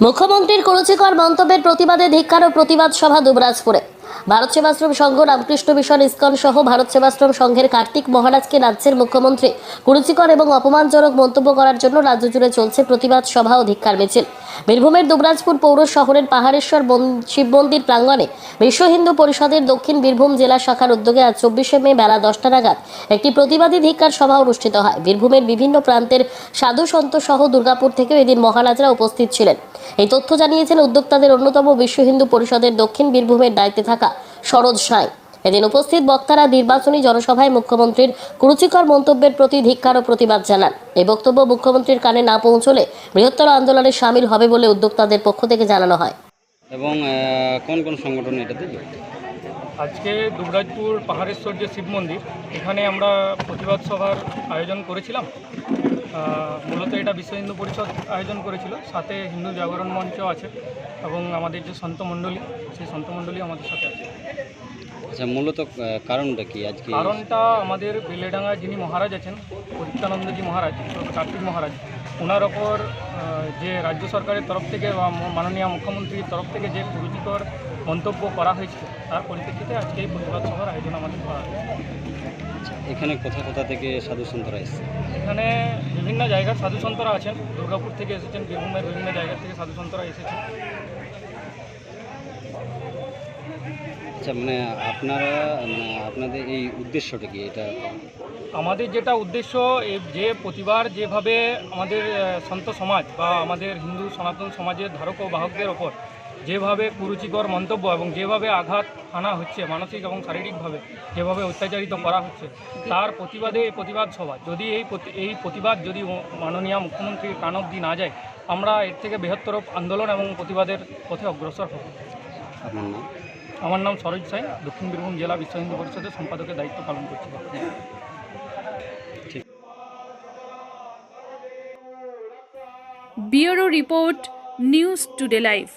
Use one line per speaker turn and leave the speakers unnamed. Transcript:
মুখ্যমন্ত্রীর কুরুচিকর মন্তব্যের প্রতিবাদে ধিক্কার ও প্রতিবাদ সভা দুবরাজপুরে। ভারত সেবাশ্রম সংঘ, রামকৃষ্ণ মিশন, ইসকন সহ ভারত সেবাশ্রম সংঘের কার্তিক মহারাজকে রাজ্যের মুখ্যমন্ত্রী কুরুচিকর এবং অপমানজনক মন্তব্য করার জন্য রাজ্য জুড়ে চলছে প্রতিবাদ সভা ও ধিক্কার মিছিল। বীরভূমের দুবরাজপুর পৌর শহরের পাহাড়েশ্বর শিব মন্দির প্রাঙ্গণে বিশ্ব হিন্দু পরিষদের দক্ষিণ বীরভূম জেলা শাখার উদ্যোগে আজ 24শে মে বেলা 10টা নাগাদ একটি প্রতিবাদী ধিক্কার সভা অনুষ্ঠিত হয়। বীরভূমের বিভিন্ন প্রান্তের সাধু সন্ত সহ দুর্গাপুর থেকে এদিন মহারাজরা উপস্থিত ছিলেন। এই তথ্য জানিয়েছেন উদ্যোক্তাদের অন্যতম বিশ্ব হিন্দু পরিষদের দক্ষিণ বীরভূমের দায়িত্বে থাকা সরোজ সাঁই। এদিন উপস্থিত বক্তারা নির্বাচনী জনসভায় মুখ্যমন্ত্রীর কুরুচিকর মন্তব্যের প্রতি ধিক্কার ও প্রতিবাদ জানান। এই বক্তব্য মুখ্যমন্ত্রীর কানে না পৌঁছলে বৃহত্তর আন্দোলনে সামিল হবে বলে উদ্যোক্তাদের পক্ষ থেকে জানানো হয়।
এবং কোন কোন সংগঠন এটাতে যুক্ত?
আজকে দুবরাজপুর পাহাড়েশ্বর যে শিব মন্দির, এখানে আমরা প্রতিবাদ সভার আয়োজন করেছিলাম। মূলত এটা বিশ্ব হিন্দু পরিষদ আয়োজন করেছিল, সাথে হিন্দু জাগরণ মঞ্চ আছে এবং আমাদের যে সন্তমণ্ডলী, সেই সন্তমণ্ডলী আমাদের সাথে আছে।
আচ্ছা, মূলত কারণটা কি আজকে?
কারণটা আমাদের বেলেডাঙ্গায় যিনি মহারাজ আছেন, পরিত্যানন্দজি মহারাজ, কার্তিক মহারাজ, ওনার ওপর যে রাজ্য সরকারের তরফ থেকে বা মাননীয় মুখ্যমন্ত্রীর তরফ থেকে যে কুরুচিকর মন্তব্য করা হয়েছিল, তার পরিপ্রেক্ষিতে আজকে এই প্রতিবাদ সভার আয়োজন আমাদের করা হয়েছে।
এখানে কোথা কোথা থেকে সাধু সন্তরা এসেছে?
এখানে বিভিন্ন জায়গার সাধু সন্তরা আছেন, দুর্গাপুর থেকে এসেছেন, বীরভূমের বিভিন্ন জায়গা থেকে সাধু সন্তরা এসেছেন।
আচ্ছা, মানে আপনাদের এই উদ্দেশ্যটা কি? এটা
আমাদের যেটা উদ্দেশ্য, যে প্রতিবার যেভাবে আমাদের সন্ত সমাজ বা আমাদের হিন্দু সনাতন সমাজের ধারক ও বাহকদের ওপর যেভাবে কুরুচিকর মন্তব্য এবং যেভাবে আঘাত আনা হচ্ছে, মানসিক এবং শারীরিকভাবে যেভাবে অত্যাচারিত করা হচ্ছে, তার প্রতিবাদে এই প্রতিবাদ সভা। যদি এই প্রতিবাদ যদি মাননীয় মুখ্যমন্ত্রীর কান অবধি না যায়, আমরা এর থেকে বৃহত্তর আন্দোলন এবং প্রতিবাদের পথে অগ্রসর হব।
আপনার নাম?
আমার নাম সরোজ সাঁই, দক্ষিণ বীরভূম জেলা বিশ্ব হিন্দু পরিষদের সম্পাদকের দায়িত্ব পালন করছি।
Bureau report, news today live.